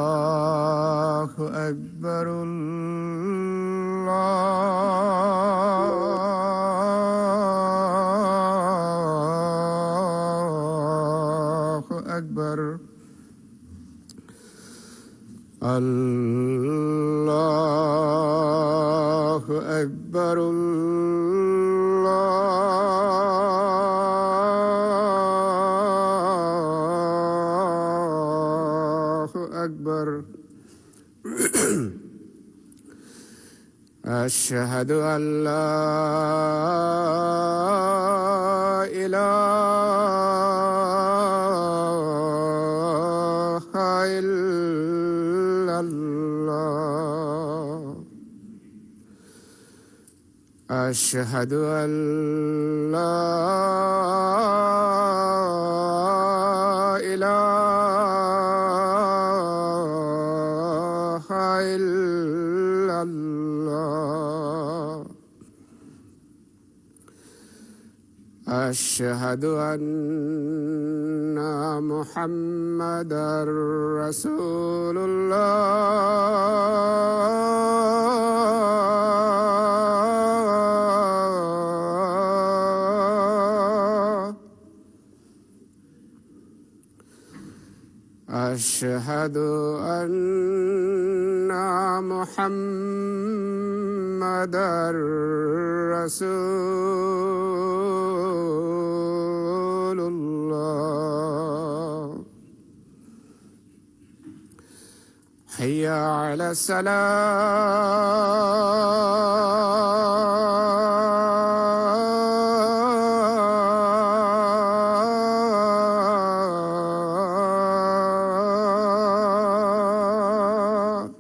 الله أكبر الله أكبر الله أكبر الله أكبر أشهد أن لا إله إلا الله أشهد أن لا إله إلا الله أشهد أن محمدًا رسول الله أشهد أن محمدًا رسول الله حي على الصلاة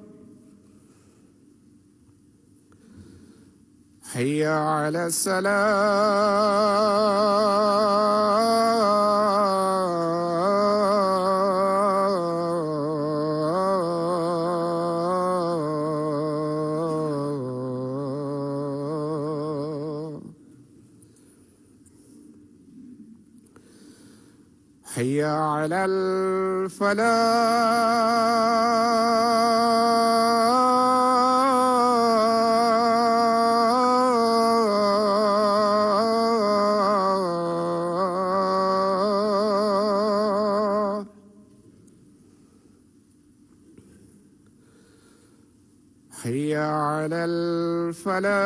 حي على الصلاة حي على الفلاح حي على الفلاح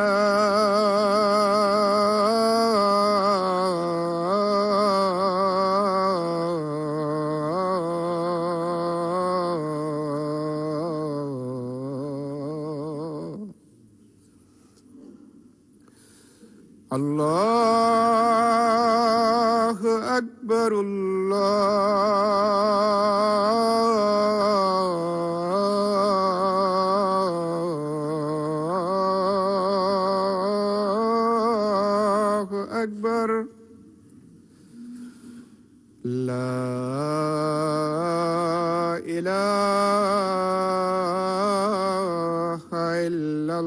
الله أكبر الله أكبر لا إله إلا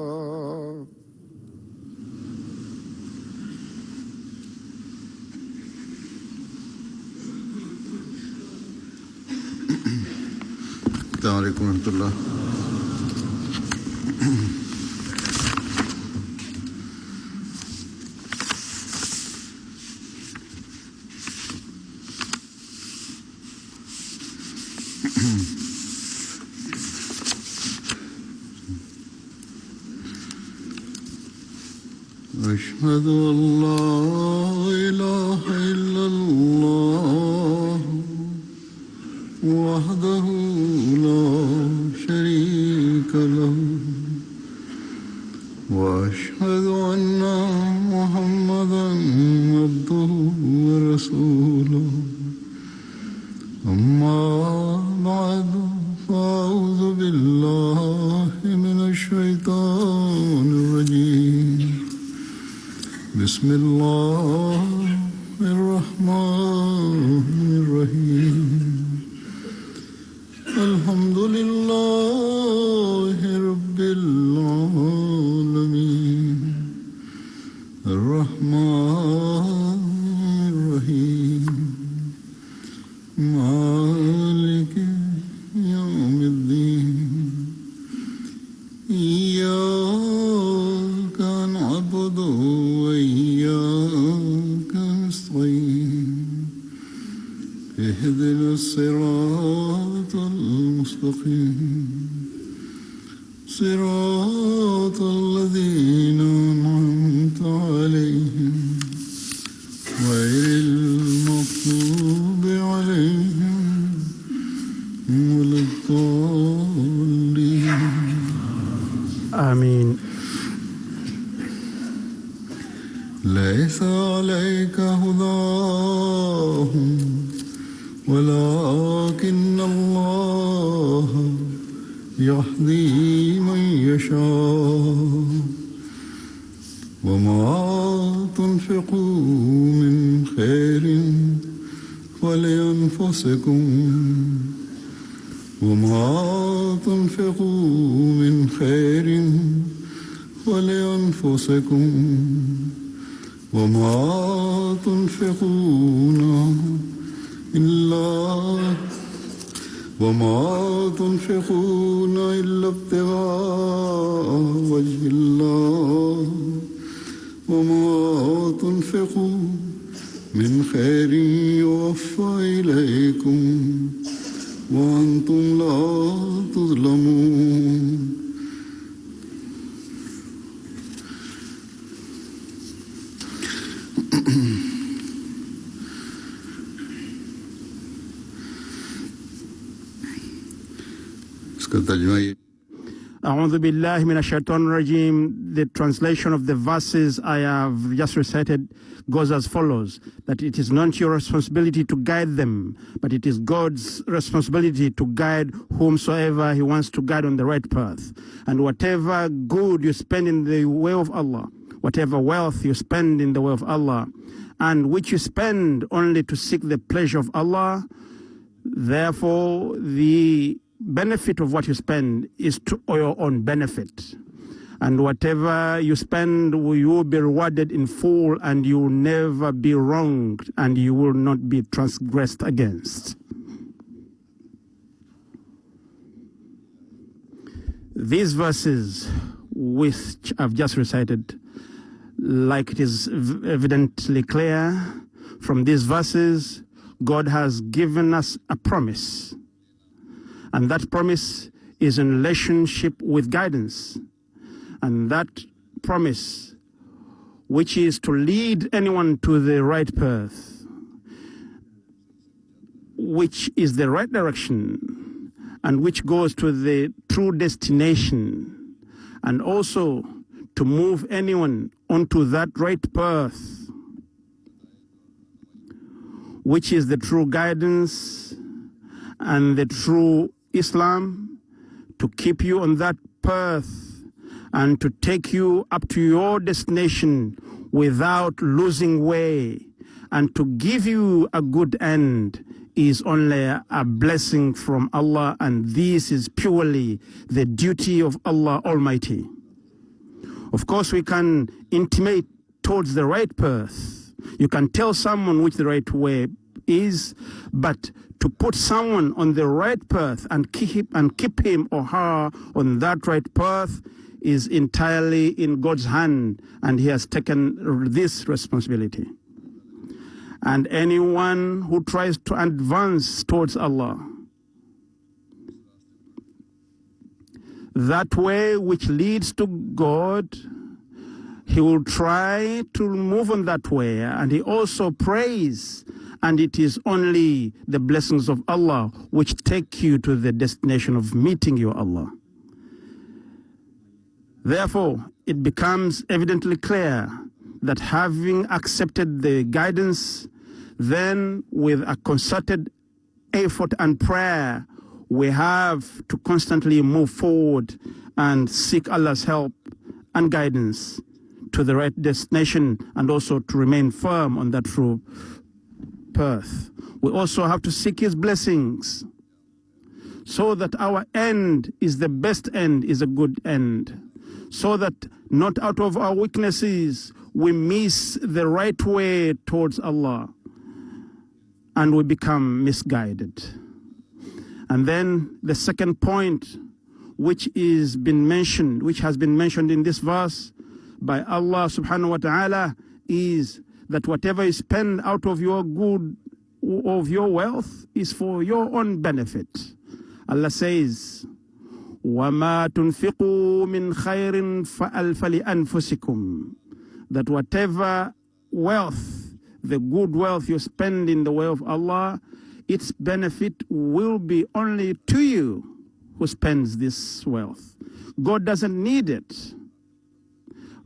الله السلام عليكم ورحمة الله. أشهد أن لا إله إلا الله وحده لا شريك له وأشهد أن محمدًا عبده ورسوله أما بعد فأعوذ بالله من الشيطان الرجيم بسم الله الرحمن الرحيم الحمد لله رب الرحمن الرحيم مالك يوم الدين إياك نعبد وإياك نستعين اهدنا الصراط المستقيم صراط الذين أنعمت عليهم غير المغضوب عليهم ولا الضالين آمين. ليس عليك هداهم ولكن الله يهدي من يشاء وما تنفقوا من خير فلأنفسكم وما تنفقوا من خير فلأنفسكم وما تنفقون إلا ابتغاء وجه الله وما تنفقوا من خير يوفى إليكم وأنتم لا تظلمون. इसका तर्जुमा ये أعوذ بالله من الشيطان الرجيم. The translation of the verses I have just recited goes as follows: that it is not your responsibility to guide them, but it is God's responsibility to guide whomsoever He wants to guide on the right path. And whatever good you spend in the way of Allah, whatever wealth you spend in the way of Allah, and which you spend only to seek the pleasure of Allah, therefore the benefit of what you spend is to your own benefit. And whatever you spend, you will be rewarded in full, and you will never be wronged, and you will not be transgressed against. These verses, which I've just recited, like it is evidently clear from these verses, God has given us a promise. And that promise is in relationship with guidance. And that promise, which is to lead anyone to the right path, which is the right direction, and which goes to the true destination, and also to move anyone onto that right path, which is the true guidance and the true Islam, to keep you on that path and to take you up to your destination without losing way, and to give you a good end, is only a blessing from Allah, and this is purely the duty of Allah Almighty. Of course, we can intimate towards the right path. You can tell someone which the right way is, but to put someone on the right path and keep him or her on that right path is entirely in God's hand, and He has taken this responsibility. And anyone who tries to advance towards Allah, that way which leads to God, he will try to move on that way, and he also prays. And it is only the blessings of Allah which take you to the destination of meeting your Allah. Therefore, it becomes evidently clear that having accepted the guidance, then with a concerted effort and prayer, we have to constantly move forward and seek Allah's help and guidance to the right destination, and also to remain firm on that true path. We also have to seek His blessings, so that our end is the best end, is a good end, so that not out of our weaknesses we miss the right way towards Allah and we become misguided. And then the second point, which has been mentioned in this verse by Allah subhanahu wa ta'ala, is that whatever you spend out of your wealth is for your own benefit. Allah says, وَمَا تُنْفِقُوا مِنْ خَيْرٍ فَلِأَنفُسِكُمْ, that whatever wealth, the good wealth you spend in the way of Allah, its benefit will be only to you who spends this wealth. God doesn't need it.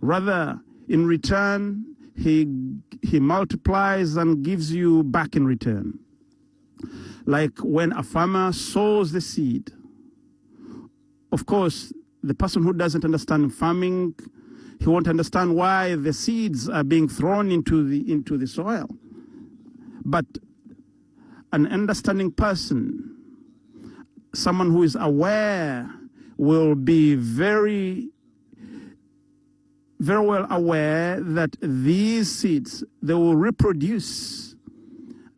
Rather, in return, He multiplies and gives you back in return. Like when a farmer sows the seed. Of course, the person who doesn't understand farming, he won't understand why the seeds are being thrown into the soil. But an understanding person, someone who is aware, will be very, very well aware that these seeds, they will reproduce,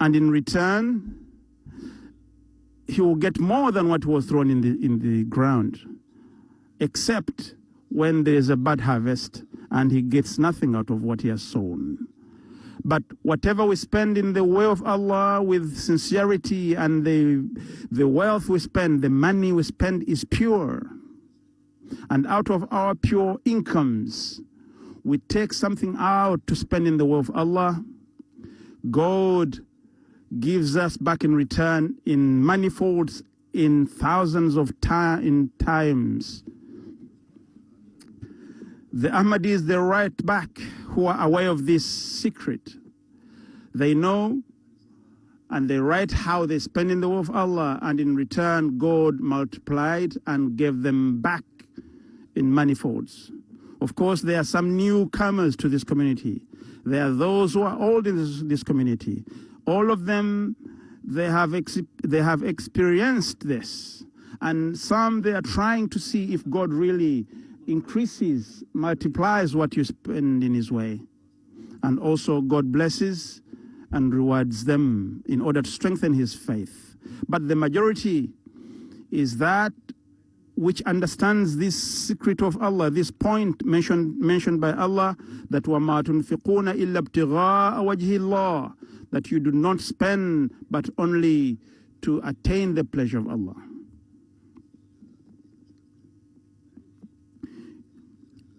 and in return, he will get more than what was thrown in the ground, except when there is a bad harvest and he gets nothing out of what he has sown. But whatever we spend in the way of Allah with sincerity, and the wealth we spend, the money we spend is pure. And out of our pure incomes, we take something out to spend in the way of Allah. God gives us back in return in manifolds, in thousands of times. The Ahmadis, they write back, who are aware of this secret. They know, and they write how they spend in the way of Allah, and in return God multiplied and gave them back in manifolds. Of course, there are some newcomers to this community. There are those who are old in this community. All of them, they have experienced this. And some, they are trying to see if God really increases, multiplies what you spend in His way. And also God blesses and rewards them in order to strengthen His faith. But the majority is that which understands this secret of Allah, this point mentioned by Allah, that وَمَا تُنْفِقُونَ إِلَّا ابْتِغَاءَ وَجْهِ اللَّهِ, that you do not spend but only to attain the pleasure of Allah.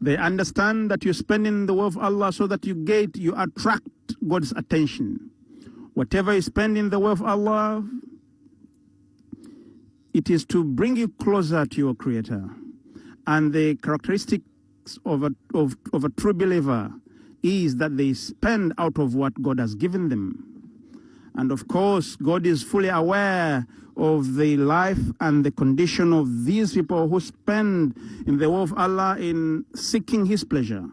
They understand that you spend in the way of Allah so that you attract God's attention. Whatever you spend in the way of Allah, it is to bring you closer to your Creator. And the characteristics of a true believer is that they spend out of what God has given them. And of course, God is fully aware of the life and the condition of these people who spend in the way of Allah in seeking His pleasure.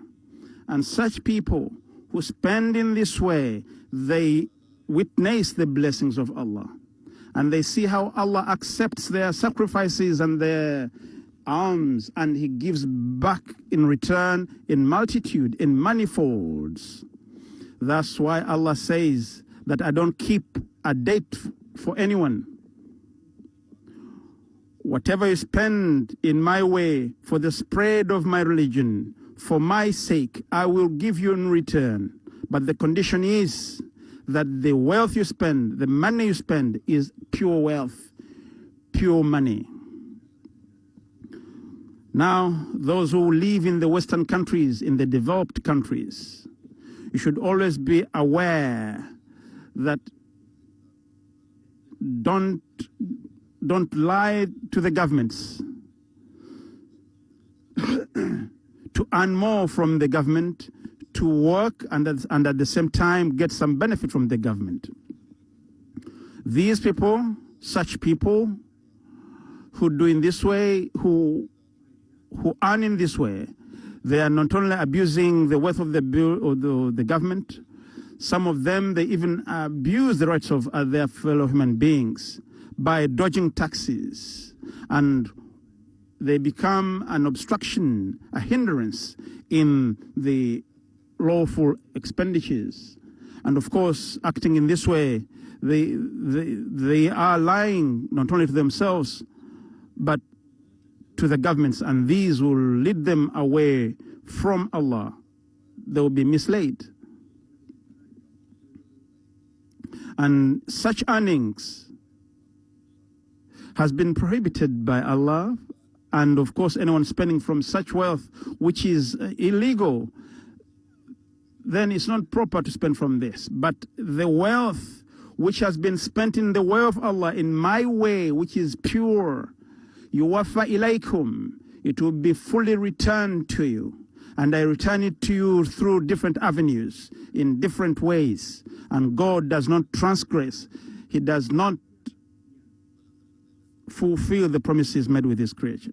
And such people who spend in this way, they witness the blessings of Allah. And they see how Allah accepts their sacrifices and their alms, and He gives back in return in multitude, in manifolds. That's why Allah says that I don't keep a date for anyone. Whatever you spend in my way for the spread of my religion, for my sake, I will give you in return. But the condition is that the wealth you spend, the money you spend, is pure wealth, pure money. Now, those who live in the Western countries, in the developed countries, you should always be aware that don't lie to the governments to earn more from the government, to work and at the same time get some benefit from the government. These people, such people who do in this way, who earn in this way, they are not only abusing the wealth of the government, some of them, they even abuse the rights of their fellow human beings by dodging taxes, and they become an obstruction, a hindrance in the lawful expenditures. And of course, acting in this way, they are lying not only to themselves, but to the governments, and these will lead them away from Allah. They will be misled. And such earnings has been prohibited by Allah. And of course, anyone spending from such wealth which is illegal, then it's not proper to spend from this. But the wealth which has been spent in the way of Allah, in my way, which is pure, yuwaffa ilaykum, it will be fully returned to you. And I return it to you through different avenues, in different ways. And God does not transgress. He does not fulfill the promises made with his creature.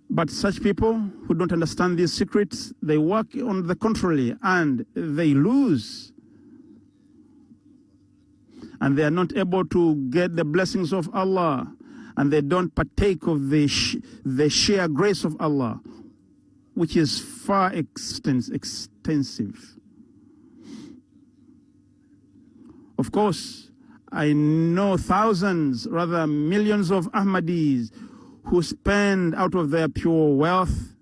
But such people who don't understand these secrets, they work on the contrary and they lose. And they are not able to get the blessings of Allah, and they don't partake of the sheer grace of Allah, which is far extensive. Of course, I know thousands, rather millions of Ahmadis who spend out of their pure wealth.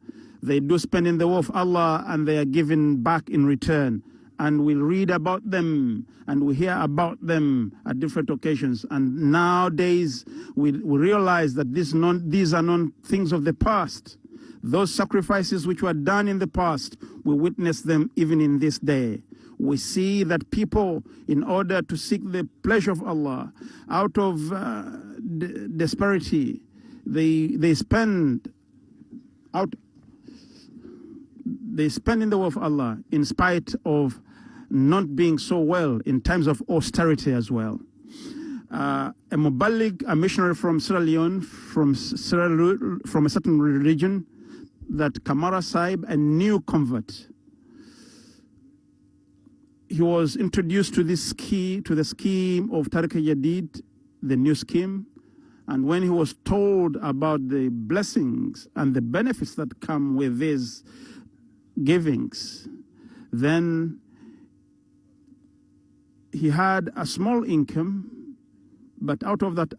They do spend in the way of Allah, and they are given back in return. And we'll read about them and we hear about them at different occasions. And nowadays we realize that these are not things of the past. Those sacrifices which were done in the past, we witness them even in this day. We see that people, in order to seek the pleasure of Allah, out of desperation, they spend in the way of Allah, in spite of not being so well, in times of austerity as well. A Mubalig, a missionary from Sierra Leone, from a certain religion, that Kamara Sahib, a new convert, he was introduced to the scheme of Tariqa Jadid, the new scheme. And when he was told about the blessings and the benefits that come with these givings, then he had a small income, but out of that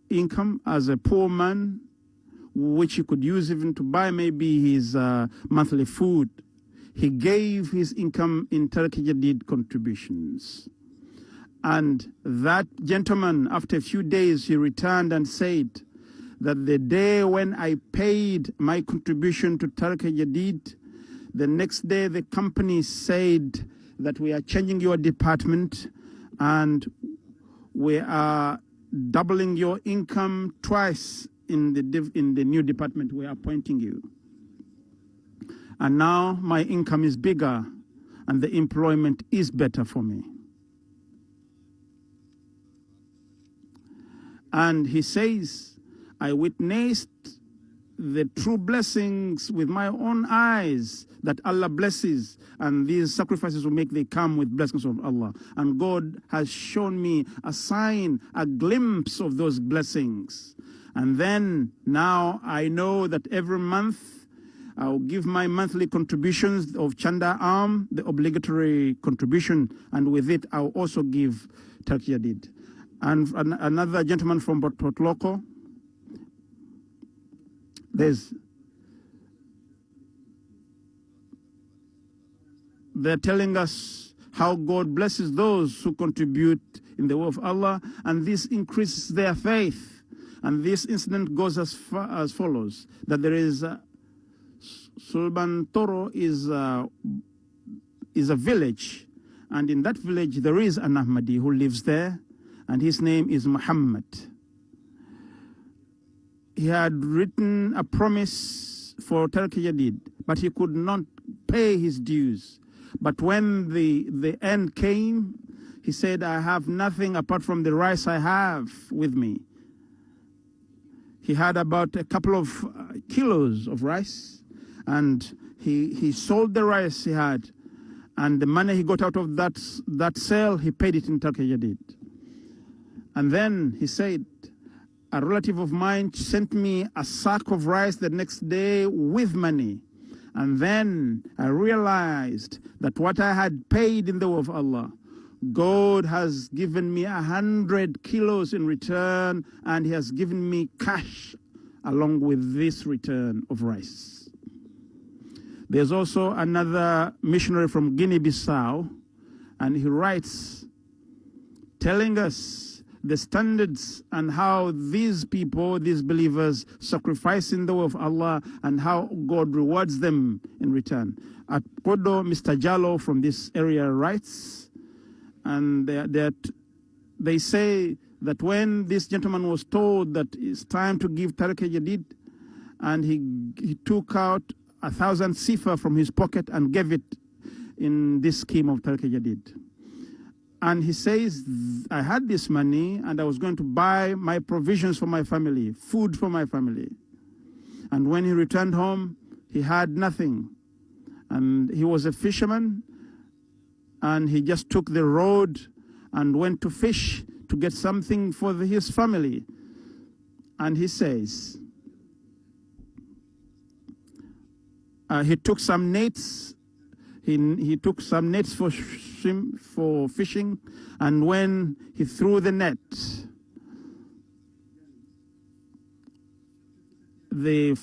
income, as a poor man, which he could use even to buy maybe his monthly food, he gave his income in Tariqa Jadid contributions. And that gentleman, after a few days, he returned and said that the day when I paid my contribution to Tariqa Jadid, the next day the company said that we are changing your department and we are doubling your income twice in the new department we are appointing you. And now my income is bigger and the employment is better for me. And he says, I witnessed the true blessings with my own eyes that Allah blesses, and these sacrifices will make they come with blessings of Allah. And God has shown me a sign, a glimpse of those blessings. And then now I know that every month I'll give my monthly contributions of Chanda Arm, the obligatory contribution, and with it I'll also give Tariqa Jadid. And another gentleman from Port Loco, they're telling us how God blesses those who contribute in the way of Allah, and this increases their faith. And this incident goes as follows, that there is Sulban Toro is a village, and in that village there is an Ahmadi who lives there, and his name is Muhammad. He had written a promise for Tariqa Jadid, but he could not pay his dues. But when the end came, he said, I have nothing apart from the rice I have with me. He had about a couple of kilos of rice, and he sold the rice he had, and the money he got out of that sale, he paid it in Tariqa Jadid. And then he said, a relative of mine sent me a sack of rice the next day with money. And then I realized that what I had paid in the way of Allah, God has given me 100 kilos in return, and He has given me cash along with this return of rice. There's also another missionary from Guinea-Bissau, and he writes, telling us the standards and how these people, these believers, sacrifice in the way of Allah and how God rewards them in return. At Kodo, Mr. Jallo from this area writes, and they say that when this gentleman was told that it's time to give Tariq Jadid, and he took out 1,000 sifa from his pocket and gave it in this scheme of Tariq Jadid. And he says, I had this money and I was going to buy my provisions for my family, food for my family. And when he returned home, he had nothing. And he was a fisherman, and he just took the road and went to fish to get something for his family. And he says, he took some nets. He took some nets for fishing, and when he threw the net, the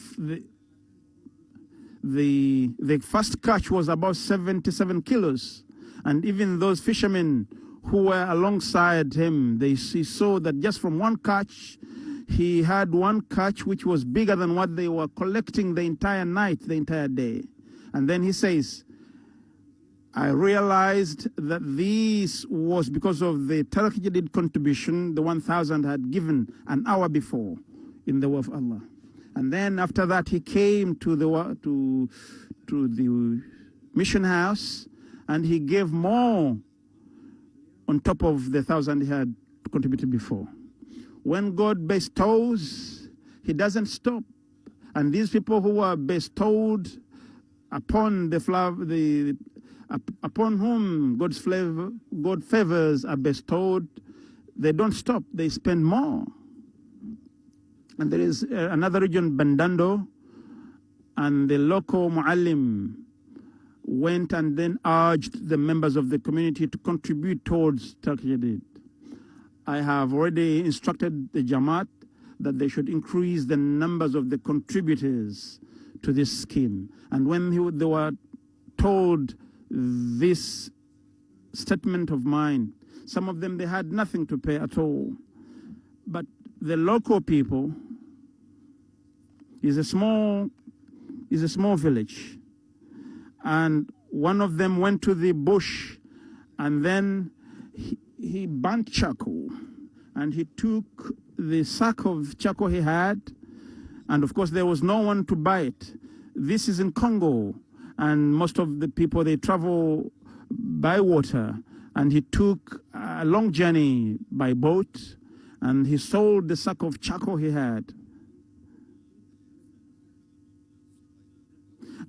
first catch was about 77 kilos, and even those fishermen who were alongside him, he saw that just from one catch, he had one catch which was bigger than what they were collecting the entire night, the entire day. And then he says, I realized that this was because of the Tariq Jadid contribution, the 1,000 had given an hour before in the way of Allah. And then after that, he came to the mission house, and he gave more on top of the 1,000 he had contributed before. When God bestows, He doesn't stop. And these people who are bestowed upon upon whom God favors are bestowed, they don't stop, they spend more. And there is another region, Bandando, and the local muallim went and then urged the members of the community to contribute towards Tariq Jadid. I have already instructed the Jamaat that they should increase the numbers of the contributors to this scheme. And when they were told this statement of mine, some of them, they had nothing to pay at all. But the local people is a small village, and one of them went to the bush, and then he burnt charcoal, and he took the sack of charcoal he had, and of course there was no one to buy it. This is in Congo, and most of the people, they travel by water, and he took a long journey by boat, and he sold the sack of charcoal he had.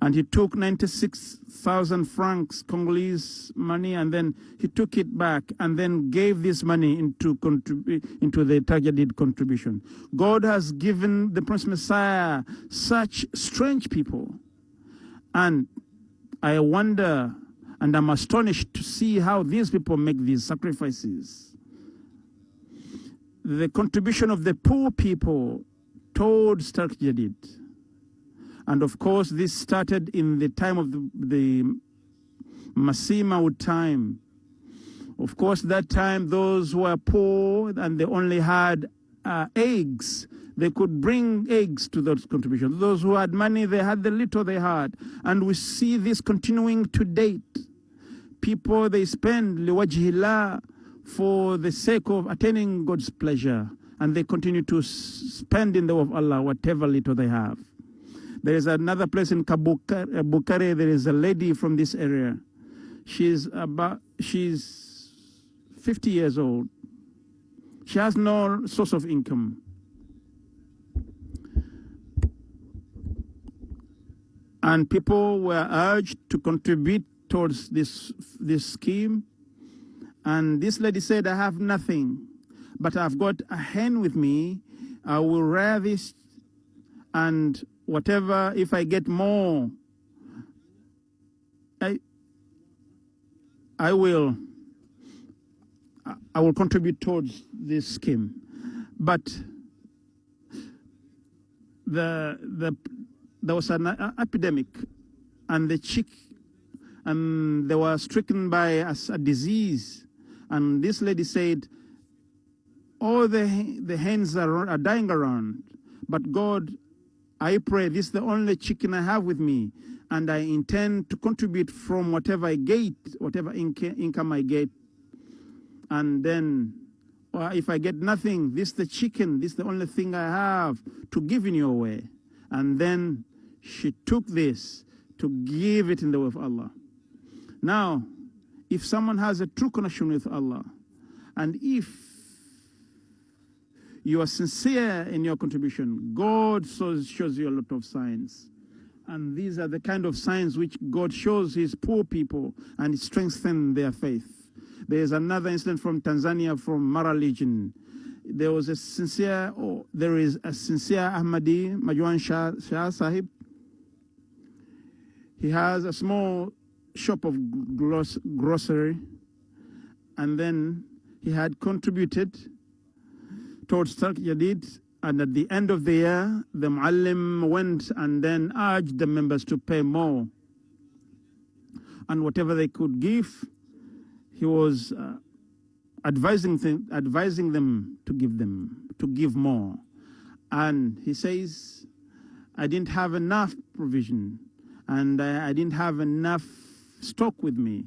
And he took 96,000 francs, Congolese money, and then he took it back and then gave this money into the Tariq Jadid contribution. God has given the Prince Messiah such strange people. And I wonder, and I'm astonished to see how these people make these sacrifices. The contribution of the poor people towards Tariq Jadid. And of course, this started in the time of the Masih Maud time. Of course, that time, those who were poor and they only had eggs, they could bring eggs to those contributions. Those who had money, they had the little they had. And we see this continuing to date. People, they spend liwajhillah for the sake of attaining God's pleasure. And they continue to spend in the way of Allah whatever little they have. There is another place in Bukare. There is a lady from this area. She's 50 years old. She has no source of income. And people were urged to contribute towards this scheme. And this lady said, I have nothing, but I've got a hen with me, I will rear this, and whatever, if I get more, I will contribute towards this scheme. But there was an epidemic, and the chick, and they were stricken by a disease, and this lady said, all the hens are dying around, but God, I pray, this is the only chicken I have with me, and I intend to contribute from whatever I get, whatever income I get. And then, if I get nothing, this is the chicken, this is the only thing I have to give in your way. And then she took this to give it in the way of Allah. Now, if someone has a true connection with Allah, and if you are sincere in your contribution, God shows you a lot of signs. And these are the kind of signs which God shows his poor people and strengthens their faith. There is another incident from Tanzania, from Mara region. There is a sincere Ahmadi, Majwan Shah Sahib. He has a small shop of grocery, and then he had contributed towards Tarq Jadid, and at the end of the year, the Muallim went and then urged the members to pay more. And whatever they could give, he was advising them to give more. And he says, I didn't have enough provision, and I didn't have enough stock with me,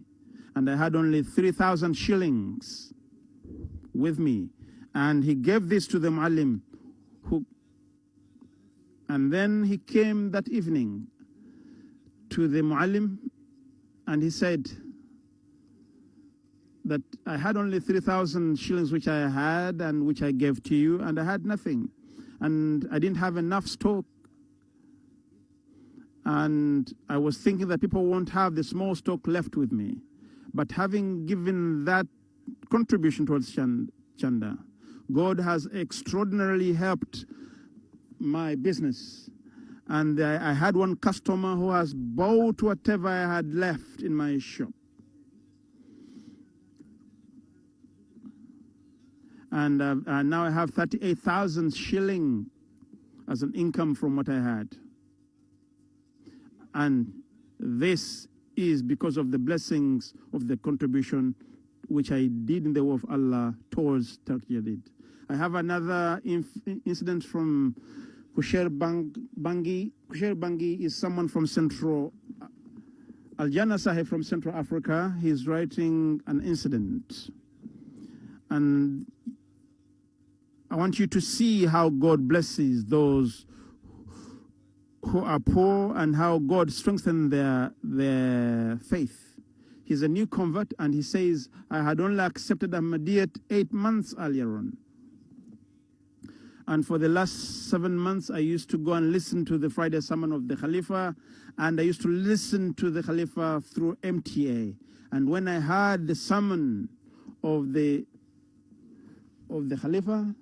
and I had only 3,000 shillings with me. And he gave this to the Muallim, and then he came that evening to the Muallim, and he said that I had only 3,000 shillings which I had and which I gave to you, and I had nothing, and I didn't have enough stock. And I was thinking that people won't have the small stock left with me. But having given that contribution towards Chanda, God has extraordinarily helped my business. And I had one customer who has bought whatever I had left in my shop. And now I have 38,000 shilling as an income from what I had. And this is because of the blessings of the contribution which I did in the way of Allah towards Tarq Jadid. I have another incident from Kusher Bangi. Kusher Bangi is someone from Central, Aljana Sahib from Central Africa. He's writing an incident. And I want you to see how God blesses those who are poor and how God strengthens their faith. He's a new convert, and he says, I had only accepted Ahmadiyya 8 months earlier on. And for the last 7 months, I used to go and listen to the Friday sermon of the Khalifa, and I used to listen to the Khalifa through MTA. And when I heard the sermon of the Khalifa,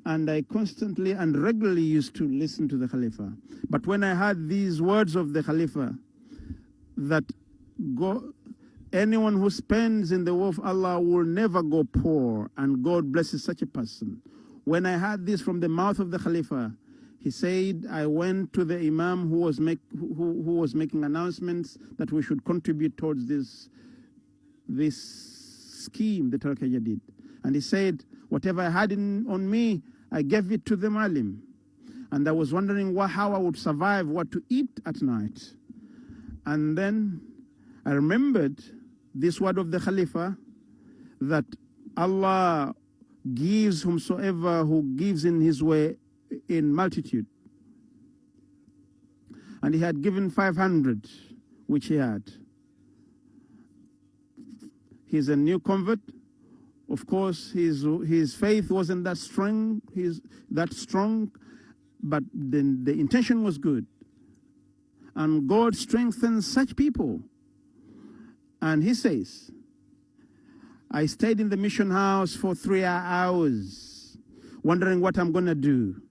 and I constantly and regularly used to listen to the Khalifa. But when I heard these words of the Khalifa, that anyone who spends in the way of Allah will never go poor, and God blesses such a person. When I heard this from the mouth of the Khalifa, he said, I went to the Imam who was making announcements that we should contribute towards this scheme, the Tarq Jadid. And he said, whatever I had on me, I gave it to the Muallim. And I was wondering how I would survive, what to eat at night. And then I remembered this word of the Khalifa, that Allah gives whomsoever who gives in his way in multitude. And he had given 500, which he had. He's a new convert. Of course, his faith wasn't that strong, but the intention was good. And God strengthens such people. And he says, I stayed in the mission house for 3 hours, wondering what I'm going to do.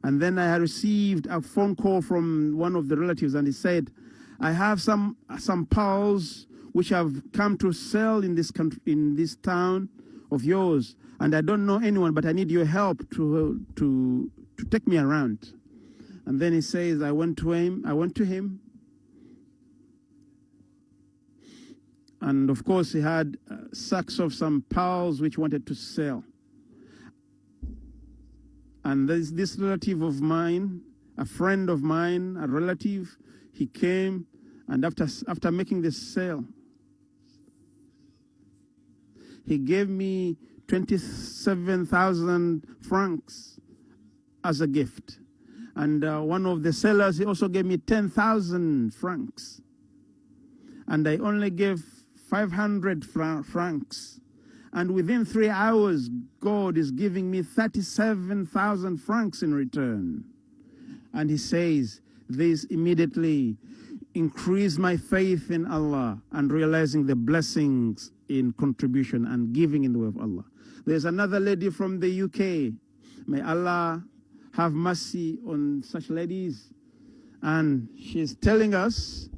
And then I received a phone call from one of the relatives, and he said, I have some pearls which have come to sell in this country, in this town of yours, and I don't know anyone, but I need your help to take me around. And then he says, I went to him, and of course he had sacks of some pearls which wanted to sell. And there's this relative of mine, a friend of mine, a relative, he came, and after making this sale, he gave me 27,000 francs as a gift. And one of the sellers, he also gave me 10,000 francs. And I only gave 500 francs. And within 3 hours, God is giving me 37,000 francs in return. And he says, this immediately increased my faith in Allah and realizing the blessings in contribution and giving in the way of Allah. There's another lady from the UK. May Allah have mercy on such ladies. And she's telling us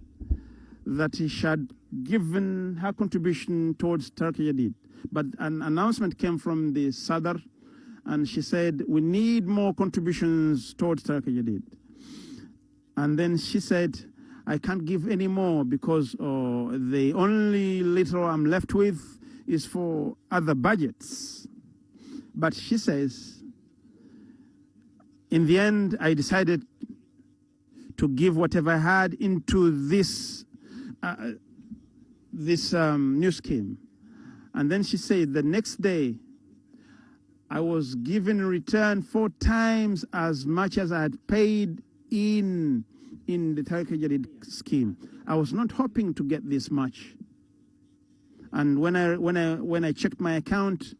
that she had given her contribution towards Turkey Jadid. But an announcement came from the Sadr, and she said, we need more contributions towards Turkey Jadid. And then she said, I can't give any more because the only little I'm left with is for other budgets. But she says, in the end, I decided to give whatever I had into this new scheme. And then she said, the next day, I was given in return 4 times as much as I had paid in the Turkey Jadid scheme. I was not hoping to get this much. And when I checked my account,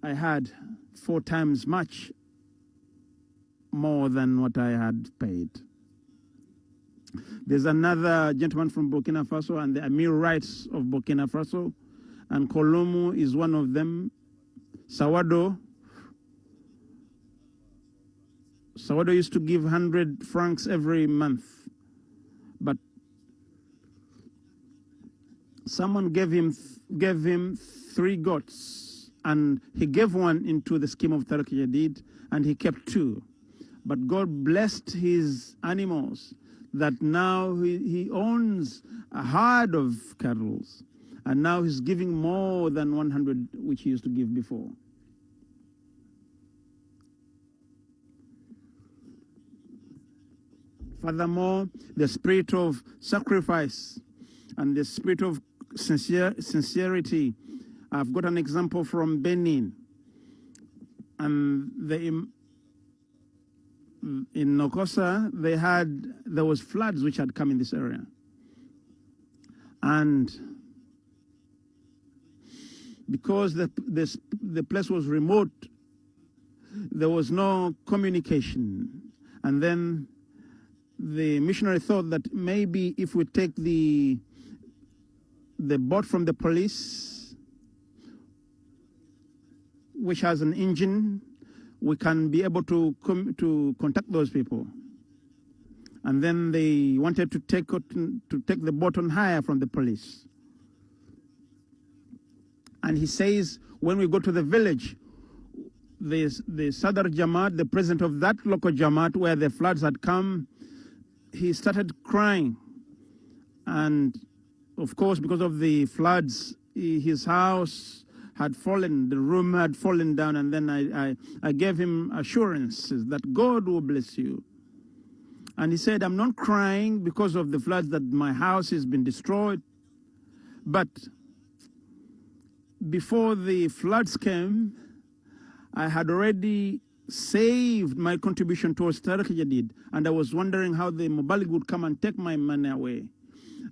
I had 4 times much more than what I had paid. There's another gentleman from Burkina Faso, and the Amir Rights of Burkina Faso, and Kolomu is one of them. Sawado used to give 100 francs every month, but someone gave him 3 goats, and he gave one into the scheme of Turkey Jadid, and he kept 2. But God blessed his animals, that now he owns a herd of cattle, and now he's giving more than 100 which he used to give before. Furthermore, the spirit of sacrifice and the spirit of sincerity. I've got an example from Benin, and in Nokosa, there was floods which had come in this area. And because the place was remote, there was no communication. And then the missionary thought that maybe if we take the boat from the police, which has an engine, we can be able to contact those people. And then they wanted to take the boat on hire from the police. And he says, when we go to the village, the Sadr Jamaat, the president of that local Jamaat where the floods had come, he started crying. And of course, because of the floods, his house had fallen, the room had fallen down, and then I gave him assurances that God will bless you. And he said, I'm not crying because of the floods that my house has been destroyed, but before the floods came, I had already saved my contribution towards Turkey Jadid, and I was wondering how the Mubalig would come and take my money away.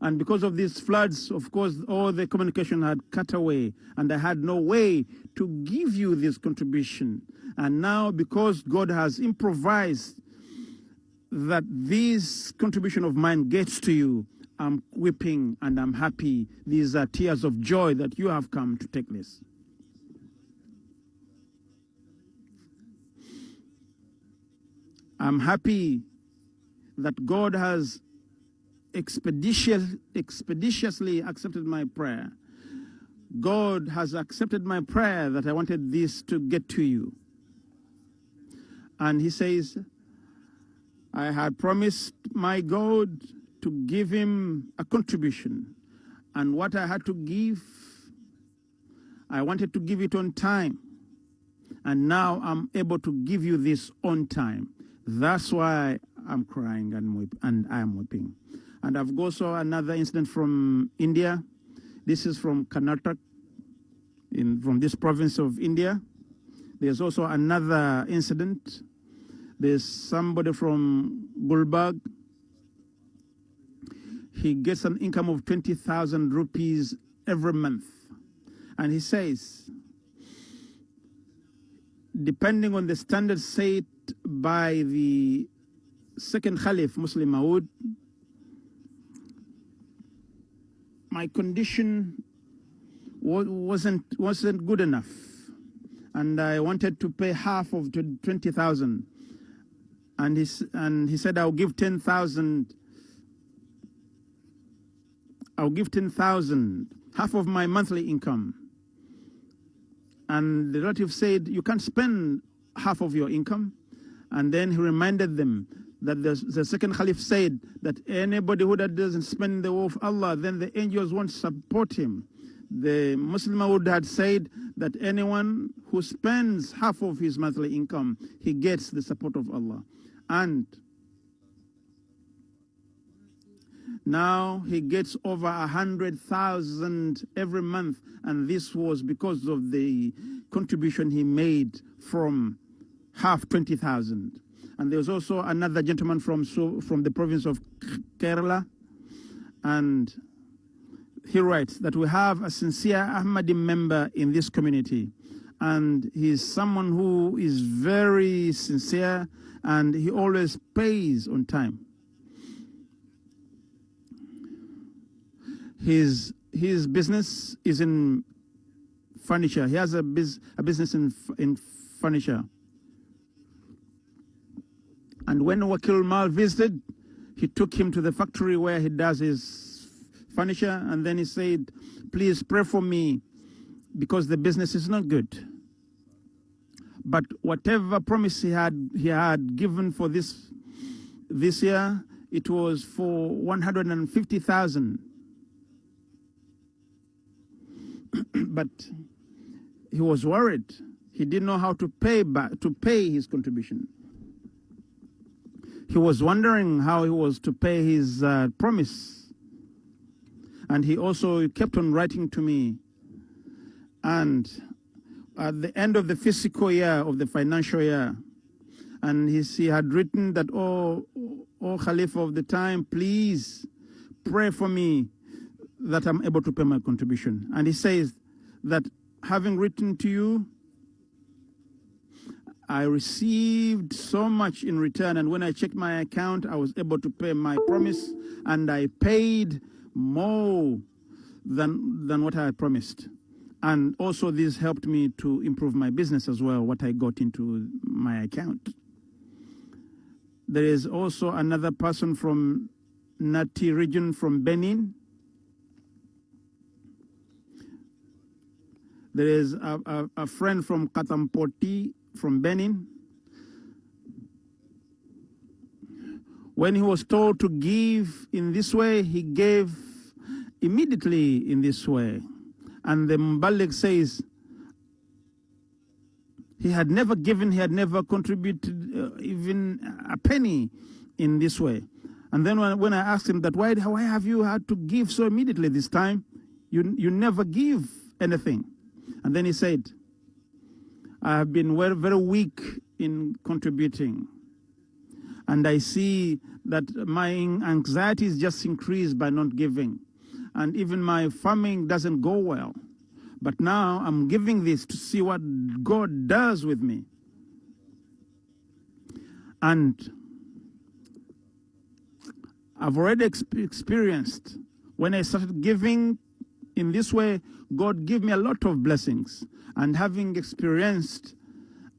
And because of these floods, of course, all the communication had cut away, and I had no way to give you this contribution. And now, because God has improvised that this contribution of mine gets to you, I'm weeping and I'm happy. These are tears of joy that you have come to take this. I'm happy that God has expeditiously accepted my prayer. God has accepted my prayer that I wanted this to get to you. And he says, I had promised my God to give him a contribution. And what I had to give, I wanted to give it on time. And now I'm able to give you this on time. That's why I'm crying and I am weeping. And I've also another incident from India. This is from Karnataka, from this province of India. There's also another incident. There's somebody from Gulbarg. He gets an income of 20,000 rupees every month. And he says, depending on the standards set by the second Caliph, Muslim Maud, my condition wasn't good enough. And I wanted to pay half of 20,000. And he said, I'll give 10,000. I'll give 10,000, half of my monthly income. And the relative said, you can't spend half of your income. And then he reminded them that the second Caliph said that anybody who doesn't spend the way of Allah, then the angels won't support him. The Muslim would had said that anyone who spends half of his monthly income, he gets the support of Allah. And now he gets over 100,000 every month, and this was because of the contribution he made from half 20,000. And there was also another gentleman from the province of Kerala, and he writes that we have a sincere Ahmadi member in this community, and he's someone who is very sincere, and he always pays on time. His business is in furniture. He has a business in furniture. And when Wakil Mal visited, he took him to the factory where he does his furniture, and then he said, please pray for me because the business is not good. But whatever promise he had given for this year, it was for 150,000. But he was worried. He didn't know how to pay his contribution. He was wondering how he was to pay his promise. And he also kept on writing to me. And at the end of the fiscal year, of the financial year, and he had written that, oh Khalifa of the time, please pray for me that I'm able to pay my contribution. And he says that having written to you, I received so much in return, and when I checked my account, I was able to pay my promise, and I paid more than what I had promised. And also this helped me to improve my business as well, what I got into my account. There is also another person from Nati region from Benin. There is a friend from Katampoti from Benin. When he was told to give in this way, he gave immediately in this way. And the Mbalik says he had never given, he had never contributed even a penny in this way. And then when I asked him that, why have you had to give so immediately this time? You never give anything. And then he said, I have been very, very weak in contributing. And I see that my anxiety is just increased by not giving. And even my farming doesn't go well. But now I'm giving this to see what God does with me. And I've already experienced, when I started giving in this way, God gave me a lot of blessings. And having experienced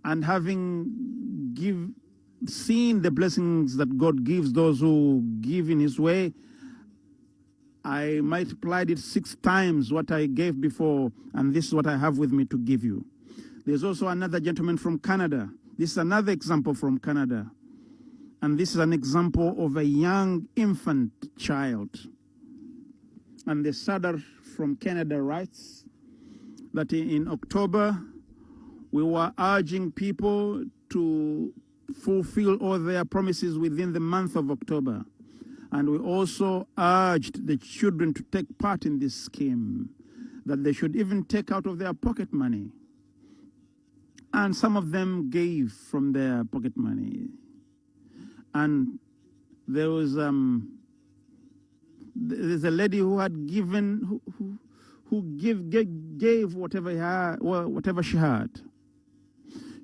and having seen the blessings that God gives those who give in His way, I multiplied it 6 times what I gave before, and this is what I have with me to give you. There's also another gentleman from Canada. This is another example from Canada. And this is an example of a young infant child. And the Sadr from Canada writes that in October, we were urging people to fulfill all their promises within the month of October. And we also urged the children to take part in this scheme, that they should even take out of their pocket money. And some of them gave from their pocket money. And there was there's a lady who had given who gave whatever she had.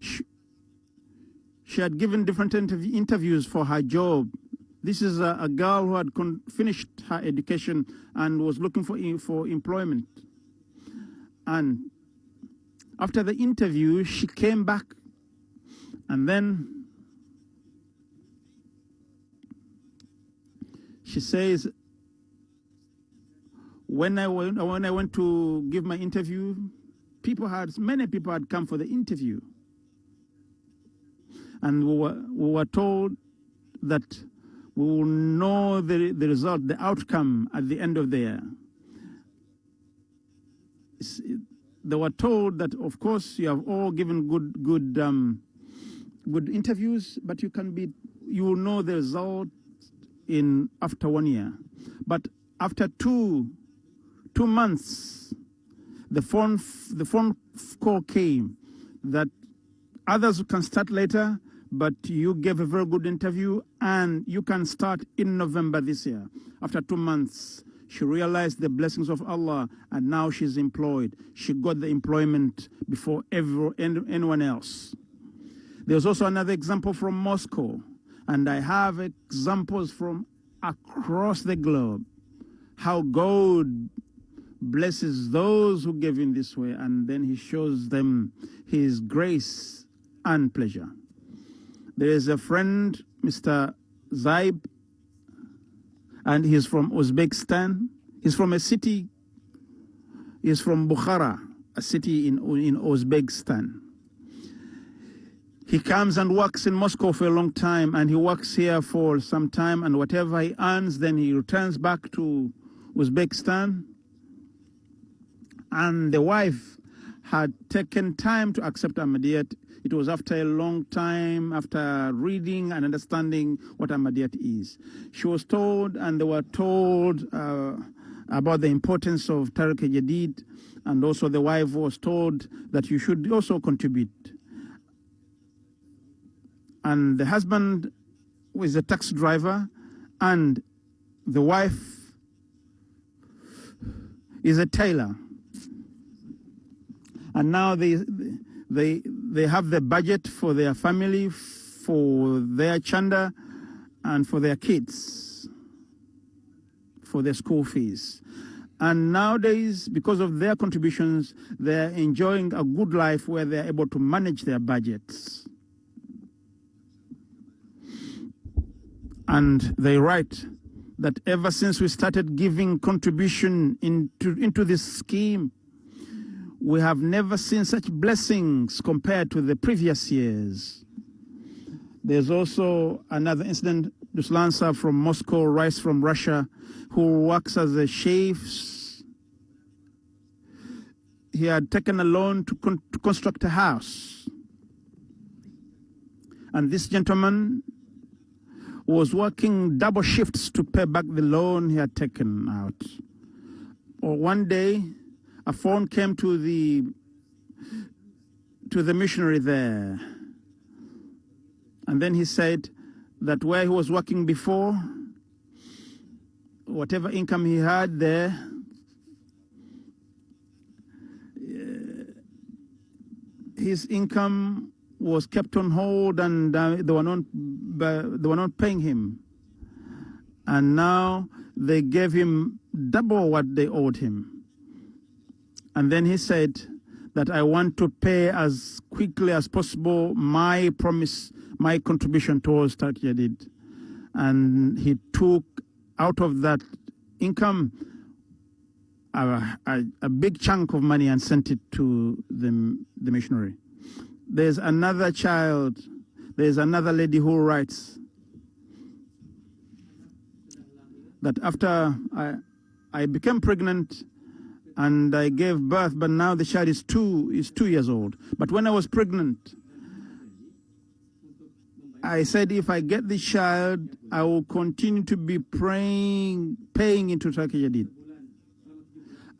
She had given different interviews for her job. This is a girl who had finished her education and was looking for employment. And after the interview, she came back, and then she says, when I went to give my interview, many people had come for the interview, and we were told that we will know the result, the outcome at the end of the year. They were told that, of course, you have all given good interviews, but you will know the result after 1 year. But after two months, the phone call came that others can start later, but you gave a very good interview and you can start in November this year. After 2 months, she realized the blessings of Allah, and now she's employed. She got the employment before anyone else. There's also another example from Moscow, and I have examples from across the globe, how God blesses those who give in this way, and then He shows them His grace and pleasure. There is a friend, Mr. Zaib, and he's from Uzbekistan. He's from a city, he's from Bukhara, a city in Uzbekistan. He comes and works in Moscow for a long time, and he works here for some time, and whatever he earns, then he returns back to Uzbekistan. And the wife had taken time to accept Ahmadiyya. It was after a long time, after reading and understanding what Ahmadiyya is. She was told, and they were told about the importance of Tariq-e-Jadid, and also the wife was told that you should also contribute. And the husband was a taxi driver, and the wife is a tailor. And now they have the budget for their family, for their chanda, and for their kids, for their school fees. And nowadays, because of their contributions, they're enjoying a good life where they're able to manage their budgets. And they write that ever since we started giving contribution into this scheme, we have never seen such blessings compared to the previous years. There's also another incident. Ruslan Sahab from Moscow writes from Russia, who works as a chef. He had taken a loan to construct a house. And this gentleman was working double shifts to pay back the loan he had taken out. Or one day, a phone came to the missionary there. And then he said that where he was working before, whatever income he had there, his income was kept on hold, and they were not paying him. And now they gave him double what they owed him. And then he said that I want to pay as quickly as possible my promise, my contribution towards Turkey Jadid. And he took out of that income a big chunk of money and sent it to the missionary. There's another child, there's another lady who writes that after I became pregnant and I gave birth, but now the child is 2 years old. But when I was pregnant, I said, if I get the child, I will continue to be paying into Turkey Jadid.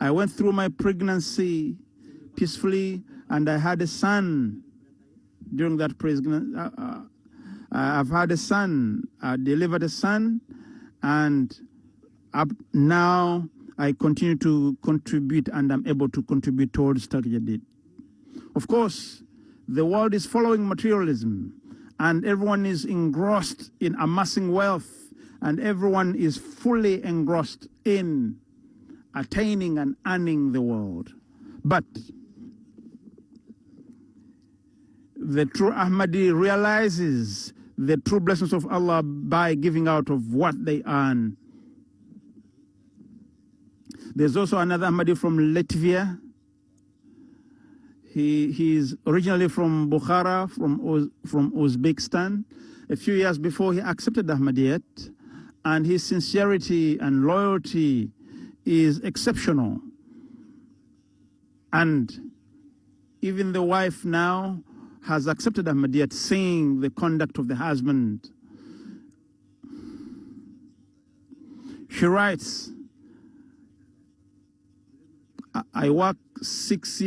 I went through my pregnancy peacefully, and I had a son during that pregnancy. I've had a son. I delivered a son, and up now I continue to contribute, and I'm able to contribute towards Turkey Jadid. Of course, the world is following materialism, and everyone is engrossed in amassing wealth, and everyone is fully engrossed in attaining and earning the world. But the true Ahmadi realizes the true blessings of Allah by giving out of what they earn. There's also another Ahmadi from Latvia. He is originally from Bukhara, from Uzbekistan. A few years before, he accepted Ahmadiyyat, and his sincerity and loyalty is exceptional. And even the wife now has accepted Ahmadiyyat, seeing the conduct of the husband. She writes, I work 6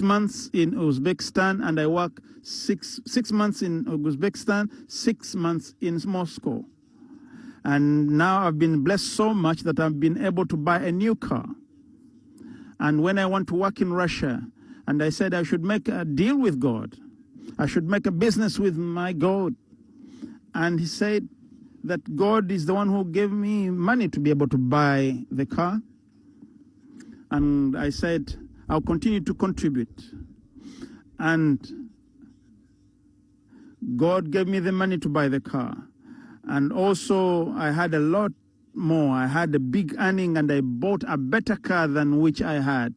months in Uzbekistan, and I work six months in Uzbekistan, 6 months in Moscow. And now I've been blessed so much that I've been able to buy a new car. And when I want to work in Russia, and I said I should make a deal with God, I should make a business with my God. And he said that God is the one who gave me money to be able to buy the car. And I said, I'll continue to contribute. And God gave me the money to buy the car. And also, I had a lot more. I had a big earning, and I bought a better car than which I had.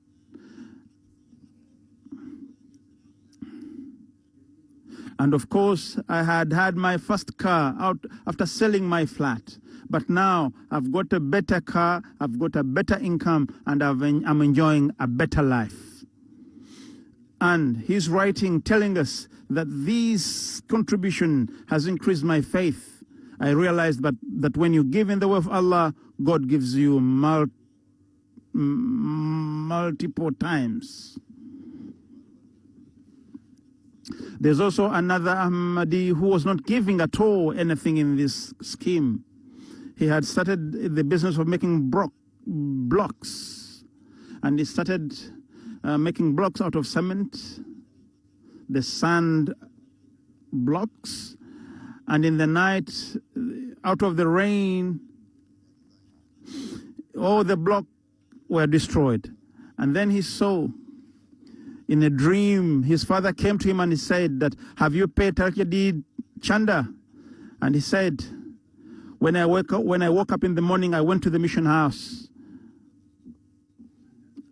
And of course, I had my first car out after selling my flat. But now I've got a better car, I've got a better income, and I'm enjoying a better life. And he's writing, telling us that this contribution has increased my faith. I realized that when you give in the way of Allah, God gives you multiple times. There's also another Ahmadi who was not giving at all anything in this scheme. He had started the business of making blocks, and he started making blocks out of cement, the sand blocks, and in the night, out of the rain, all the blocks were destroyed. And then he saw in a dream, his father came to him and he said that, have you paid Turkey Jadid Chanda? And he said, when I woke up in the morning, I went to the mission house.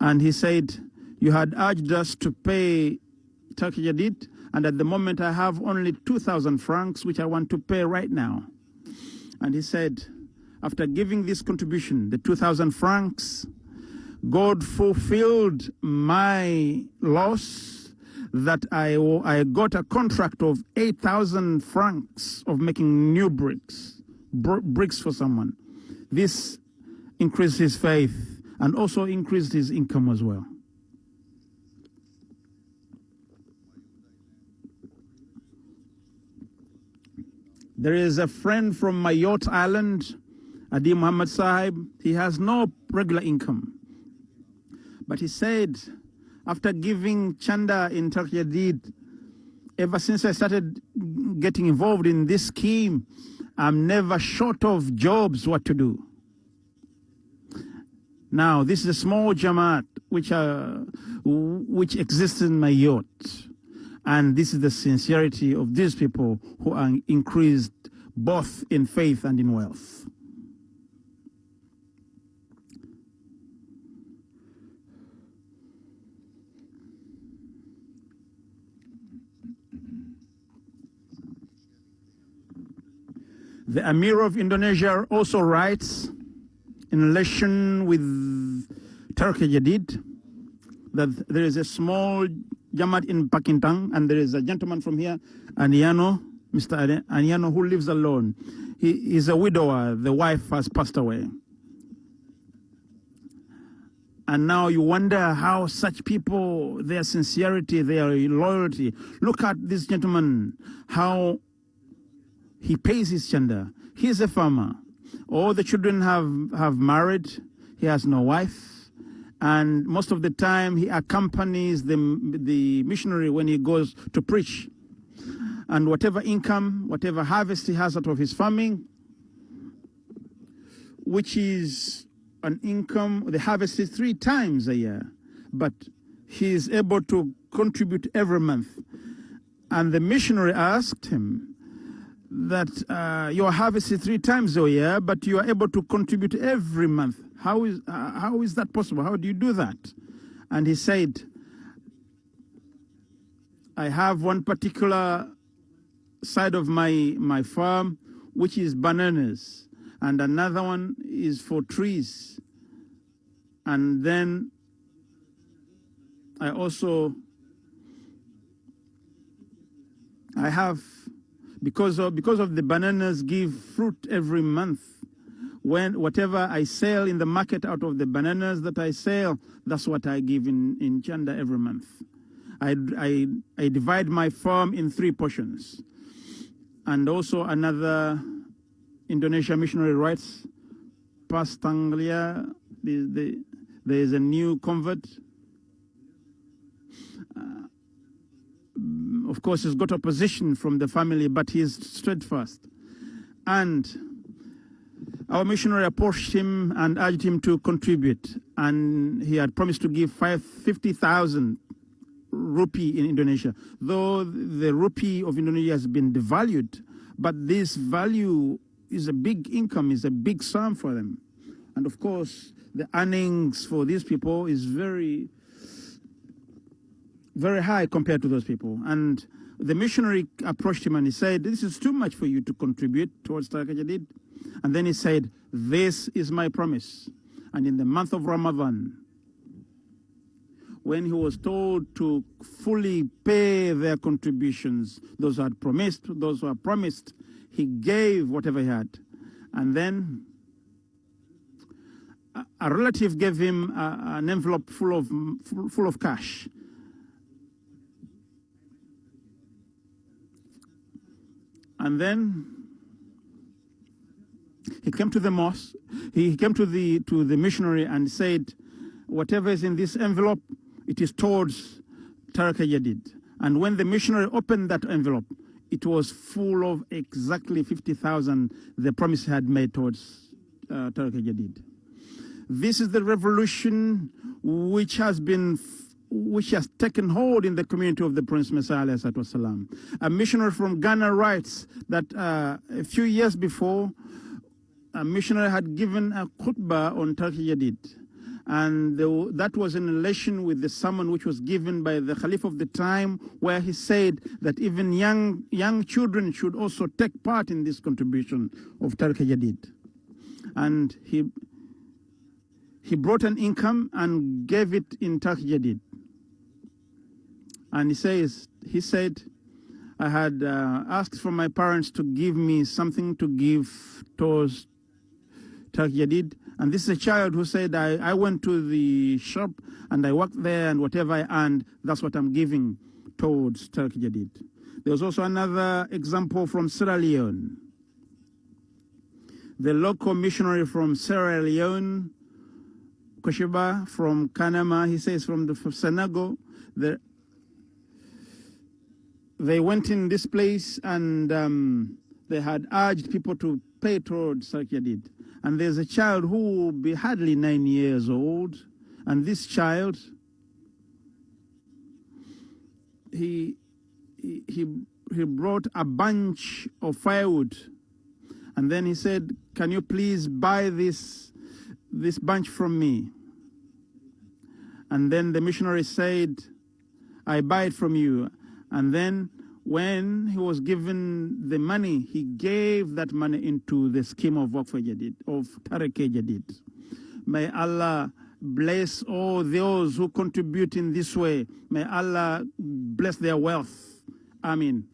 And he said, you had urged us to pay Turkey Jadid, and at the moment I have only 2,000 francs, which I want to pay right now. And he said, after giving this contribution, the 2,000 francs, God fulfilled my loss, that I got a contract of 8,000 francs of making new bricks for someone. This increased his faith and also increased his income as well. There is a friend from Mayotte Island, Adi Muhammad Sahib. He has no regular income. But he said, after giving Chanda in Turkey Jadid, ever since I started getting involved in this scheme, I'm never short of jobs what to do. Now, this is a small Jamaat which exists in my yacht. And this is the sincerity of these people who are increased both in faith and in wealth. The Emir of Indonesia also writes, in relation with Turkey Jadid, that there is a small Jamaat in Pakintang, and there is a gentleman from here, Aniano, Mr. Aniano, who lives alone. He is a widower. The wife has passed away. And now you wonder how such people, their sincerity, their loyalty. Look at this gentleman, how he pays his chanda. He is a farmer. All the children have married. He has no wife. And most of the time he accompanies the missionary when he goes to preach. And whatever income, whatever harvest he has out of his farming, which is an income, the harvest is 3 times a year, but he is able to contribute every month. And the missionary asked him that your harvest is 3 times a year, but you are able to contribute every month. How is that possible? How do you do that? And he said, I have one particular side of my farm, which is bananas, and another one is for trees. And then I have, because of the bananas give fruit every month. Whatever I sell in the market out of the bananas that I sell, that's what I give in chanda every month. I divide my farm in 3 portions. And also another Indonesian missionary writes, Pastanglia, there is a new convert. Of course, he's got opposition from the family, but he's steadfast. And our missionary approached him and urged him to contribute. And he had promised to give 50,000 rupee in Indonesia. Though the rupee of Indonesia has been devalued, but this value is a big income, is a big sum for them. And of course, the earnings for these people is very, very high compared to those people. And the missionary approached him and he said, this is too much for you to contribute towards Tariqa Jadid. And then he said, this is my promise. And in the month of Ramadan, when he was told to fully pay their contributions, those who had promised, those who had promised, he gave whatever he had. And then a relative gave him an envelope full of cash. And then he came to the mosque, he came to the missionary and said, whatever is in this envelope, it is towards Tariqa Jadid. And when the missionary opened that envelope, it was full of exactly 50,000 the promise had made towards Tariqa Jadid. This is the revolution which has taken hold in the community of the Prince Messiah ﷺ. A missionary from Ghana writes that a few years before, a missionary had given a khutbah on Tariqa Jadid. And that was in relation with the sermon which was given by the Caliph of the time, where he said that even young children should also take part in this contribution of Tariqa Jadid. And he brought an income and gave it in Tariqa Jadid. And he said, I had asked for my parents to give me something to give towards Tariqa Jadid. And this is a child who said, I went to the shop and I worked there, and whatever I earned, that's what I'm giving towards Tariqa Jadid. There was also another example from Sierra Leone. The local missionary from Sierra Leone, Koshiba from Kanama, he says from Senegal, they went in this place and they had urged people to pay towards Tariqa Jadid. And there's a child who will be hardly 9 years old, And this child, he brought a bunch of firewood, and then he said, "Can you please buy this bunch from me?" And then the missionary said, "I buy it from you." And then when he was given the money, he gave that money into the scheme of Waqf Jadid, of Tariq Jadid. May Allah bless all those who contribute in this way. May Allah bless their wealth. Amen.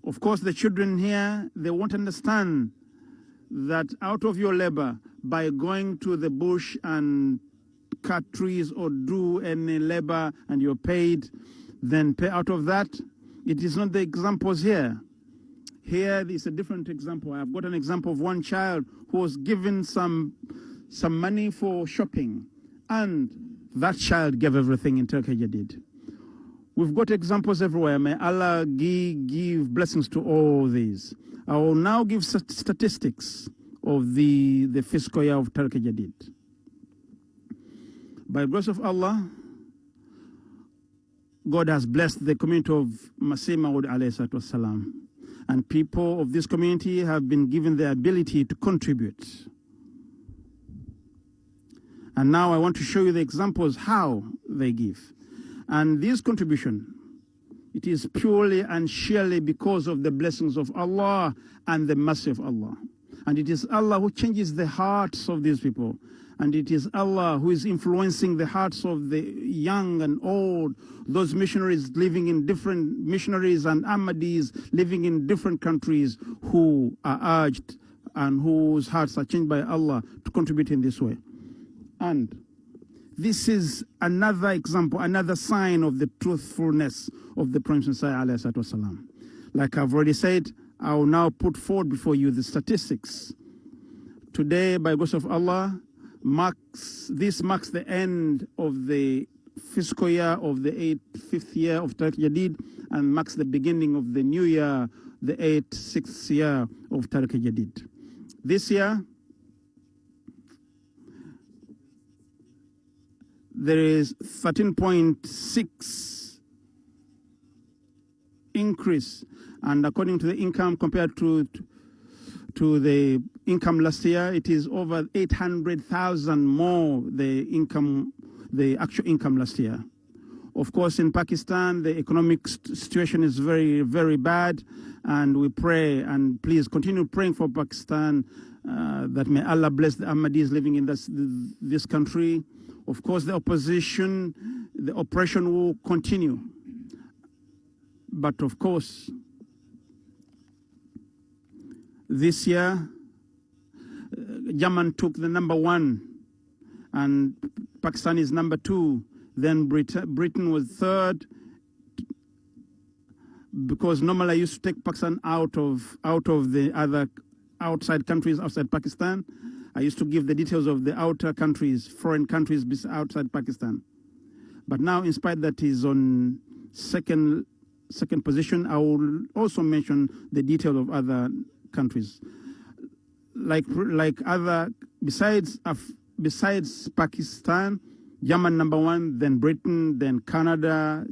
Of course, the children here, they won't understand that out of your labor, by going to the bush and cut trees or do any labor and you're paid, then pay out of that. It is not the examples here. Here is a different example. I've got an example of one child who was given some money for shopping, and that child gave everything in Turkey Jadid. We've got examples everywhere. May Allah give blessings to all these. I will now give statistics of the fiscal year of Turkey Jadid. By the grace of Allah, God has blessed the community of Masih Maud alayhi salatu, and people of this community have been given the ability to contribute. And now I want to show you the examples how they give. And this contribution, it is purely and sheerly because of the blessings of Allah and the mercy of Allah. And it is Allah who changes the hearts of these people. And it is Allah who is influencing the hearts of the young and old, those missionaries living in different missionaries and Ahmadis living in different countries who are urged and whose hearts are changed by Allah to contribute in this way. And this is another example, another sign of the truthfulness of the Prophet ﷺ. Like I've already said, I will now put forward before you the statistics. Today, by the grace of Allah, this marks the end of the fiscal year of the 5th year of Tariq Jadid, and marks the beginning of the new year, the 6th year of Tariq Jadid. This year, there is 13.6 increase, and according to the income compared to the income last year, it is over 800,000 more the actual income last year. Of course, in Pakistan, the economic situation is very, very bad, and we pray, and please continue praying for Pakistan, that may Allah bless the Ahmadis living in this country. Of course, the oppression will continue. But of course, this year, Yemen took the number 1, and Pakistan is number 2. Then Britain was 3rd, because normally I used to take Pakistan out of the other outside countries outside Pakistan. I used to give the details of the outer countries, foreign countries outside Pakistan. But now, in spite that is on second position, I will also mention the detail of other countries. Besides Pakistan, Yemen number 1, then Britain, then Canada,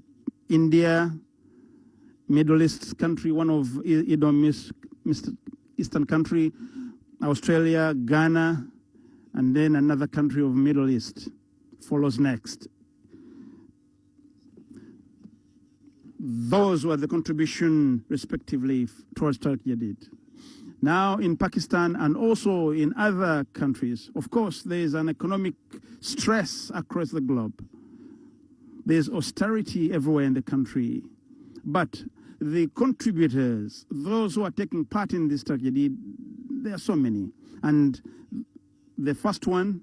India, Middle East country, one of Eastern country, Australia, Ghana, and then another country of Middle East follows next. Those were the contribution, respectively, towards Tariq Jadid. Now, in Pakistan and also in other countries, of course, there is an economic stress across the globe. There's austerity everywhere in the country. But the contributors, those who are taking part in this Tariq Jadid, there are so many. And the first one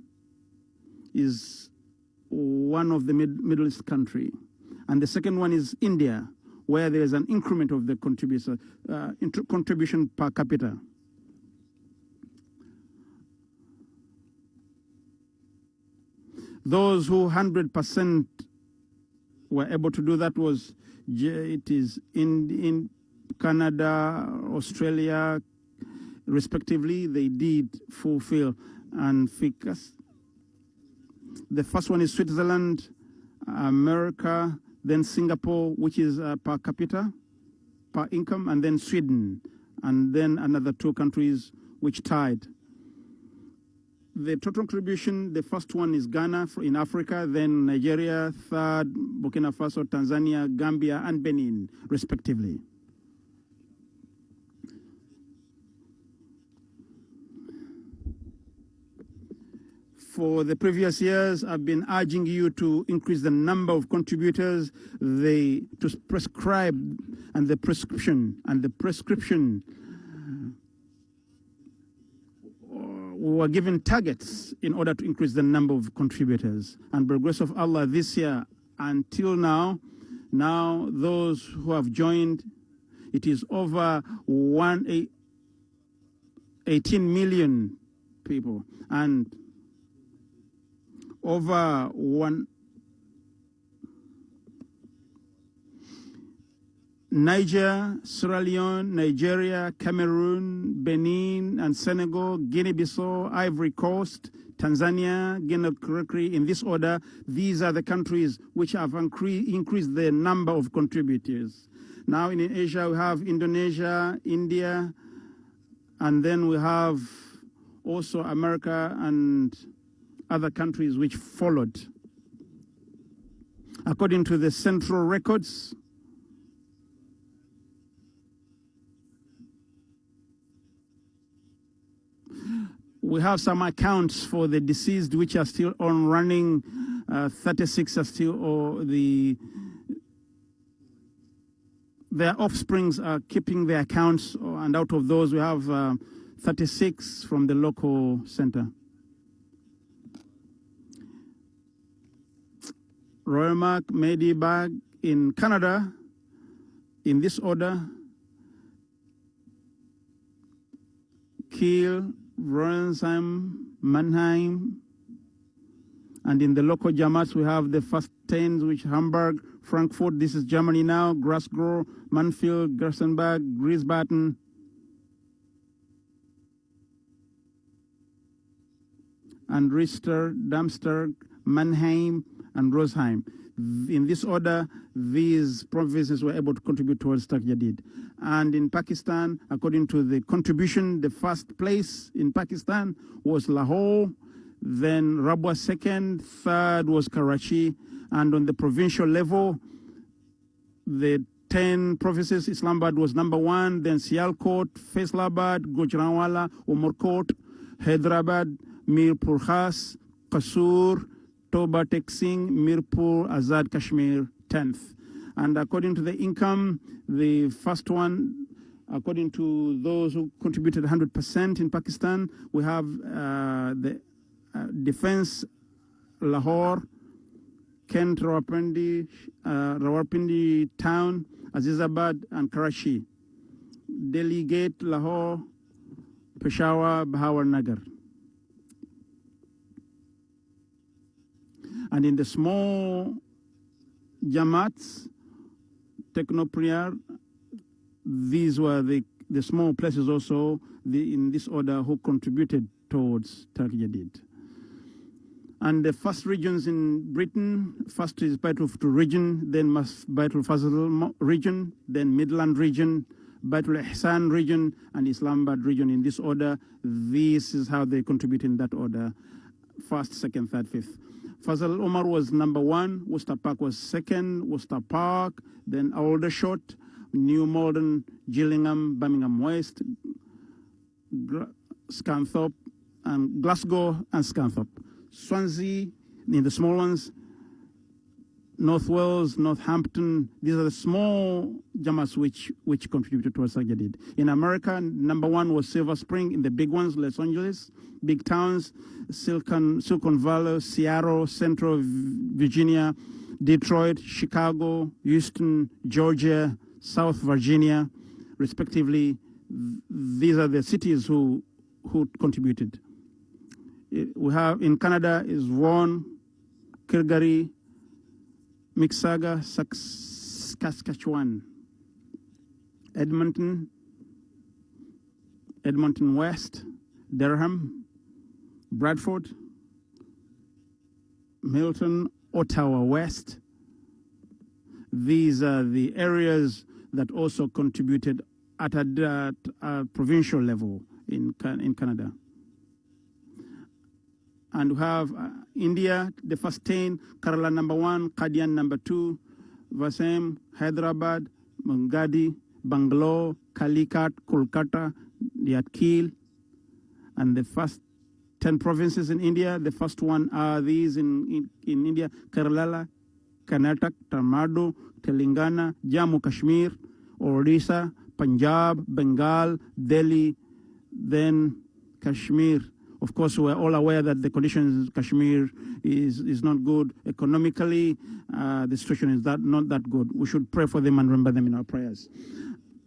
is one of the Middle East country. And the second one is India, where there is an increment of the contribution per capita. Those who 100% were able to do that it is in Canada, Australia, respectively. They did fulfill and ficus. The first one is Switzerland, America, then Singapore, which is per capita, per income, and then Sweden, and then another 2 countries which tied. The total contribution, the first one is Ghana in Africa, then Nigeria, third, Burkina Faso, Tanzania, Gambia, and Benin, respectively. For the previous years, I've been urging you to increase the number of contributors, to prescribe, and the prescription, we were given targets in order to increase the number of contributors. And by the grace of Allah, this year, until now, those who have joined, it is over 18 million people, and over Niger, Sierra Leone, Nigeria, Cameroon, Benin, and Senegal, Guinea-Bissau, Ivory Coast, Tanzania, Guinea-Conakry, in this order. These are the countries which have increased the number of contributors. Now in Asia, we have Indonesia, India, and then we have also America and other countries which followed. According to the central records, we have some accounts for the deceased which are still on running. 36 are still, or their offsprings are keeping their accounts, and out of those we have 36 from the local center. Royal Mark, Medibag in Canada, in this order: Kiel, Ronsheim, Mannheim, and in the local Jamaats we have the first 10, which Hamburg, Frankfurt, this is Germany now, Glasgow, Mansfield, Gerstenberg, Griesbaden, and Riester, Darmstadt, Mannheim, and Rosheim. In this order, these provinces were able to contribute towards Taq Jadid. And in Pakistan, according to the contribution, the first place in Pakistan was Lahore, then Rabwa second, third was Karachi, and on the provincial level, the 10 provinces, Islamabad was number 1, then Sialkot, Faisalabad, Gujranwala, Umarkot, Hyderabad, Mirpur Khas, Kasur, Toba Teksing, Mirpur, Azad Kashmir, 10th. And according to the income, the first one, according to those who contributed 100% in Pakistan, we have the defense, Lahore, Kent, Rawalpindi town, Azizabad, and Karachi. Delhi Gate, Lahore, Peshawar, Bahawar Nagar. And in the small Jamaats, Technopriar, these were the small places also, in this order, who contributed towards Taq Jadid. And the first regions in Britain, first is Baitul Futuh region, then Baitul Fazl region, then Midland region, Baitul Ihsan region, and Islamabad region in this order. This is how they contribute in that order: first, second, third, fifth. Fazl Omar was number 1, Worcester Park was second, Worcester Park, then Aldershot, New Malden, Gillingham, Birmingham West, Scunthorpe, and Glasgow and Scunthorpe. Swansea, in the small ones, North Wales, Northampton, these are the small Jamaats which contributed towards Taq Jadid. In America, number 1 was Silver Spring. In the big ones, Los Angeles, big towns, Silicon Valley, Seattle, Central Virginia, Detroit, Chicago, Houston, Georgia, South Virginia, respectively. These are the cities who contributed. We have in Canada is Vaughan, Calgary, Mississauga, Saskatchewan, Edmonton West, Durham, Bradford, Milton, Ottawa West. These are the areas that also contributed at a provincial level in Canada. And we have India, the first 10, Kerala number 1, Qadian number 2, Vasem, Hyderabad, Mungadi, Bangalore, Calicut, Kolkata, Yadkil, and the first 10 provinces in India. The first one are these in India: Kerala, Karnataka, Tamil Nadu, Telangana, Jammu Kashmir, Odisha, Punjab, Bengal, Delhi, then Kashmir. Of course, we're all aware that the conditions in Kashmir is not good. Economically, the situation is not that good. We should pray for them and remember them in our prayers.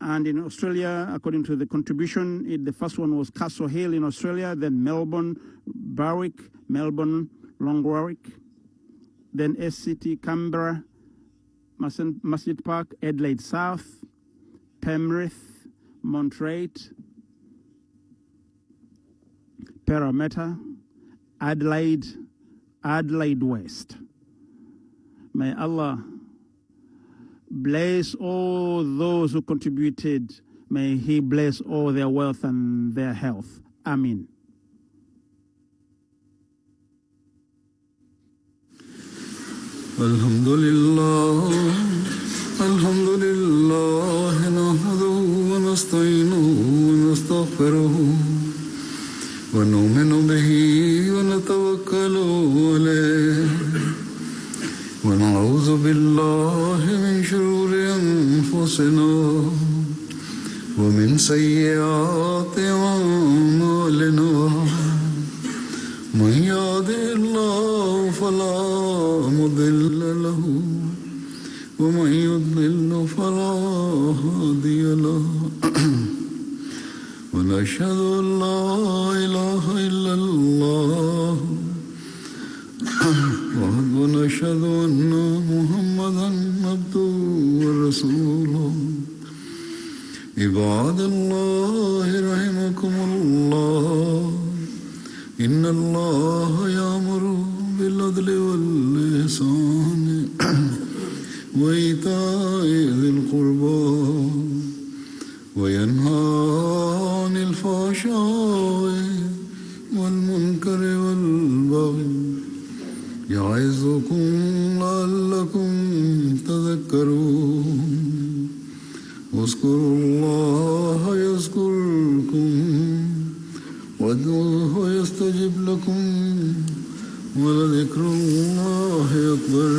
And in Australia, according to the contribution, the first one was Castle Hill in Australia, then Melbourne, Berwick, Melbourne, Long Warwick, then SCT, Canberra, Masjid Park, Adelaide South, Penrith, Montreat, Parramatta, Adelaide West. May Allah bless all those who contributed. May He bless all their wealth and their health. Amin. Alhamdulillah, nahmaduhu wa nasta'inuhu wa nastaghfiruhu wa nu'minu bihi wa natawakkalu alayhi wa na'udhu billahi min shururi anfusina wa min sayyiati a'malina. Man yahdihillahu fala mudilla lahu wa man yudlil fala hadiya lahu. Wa nashhadu an la ilaha illa Allah wa nashhadu anna Muhammadan abduhu wa rasuluh. Ibadallahi rahimakumullah. إن الله يأمر بالعدل والإحسان وإيتاء ذي القربى وينهى عن الفحشاء والمنكر والبغي يعظكم لعلكم تذكرون. اذكروا الله يذكركم وادعوه يستجب لكم ولذكر الله أكبر.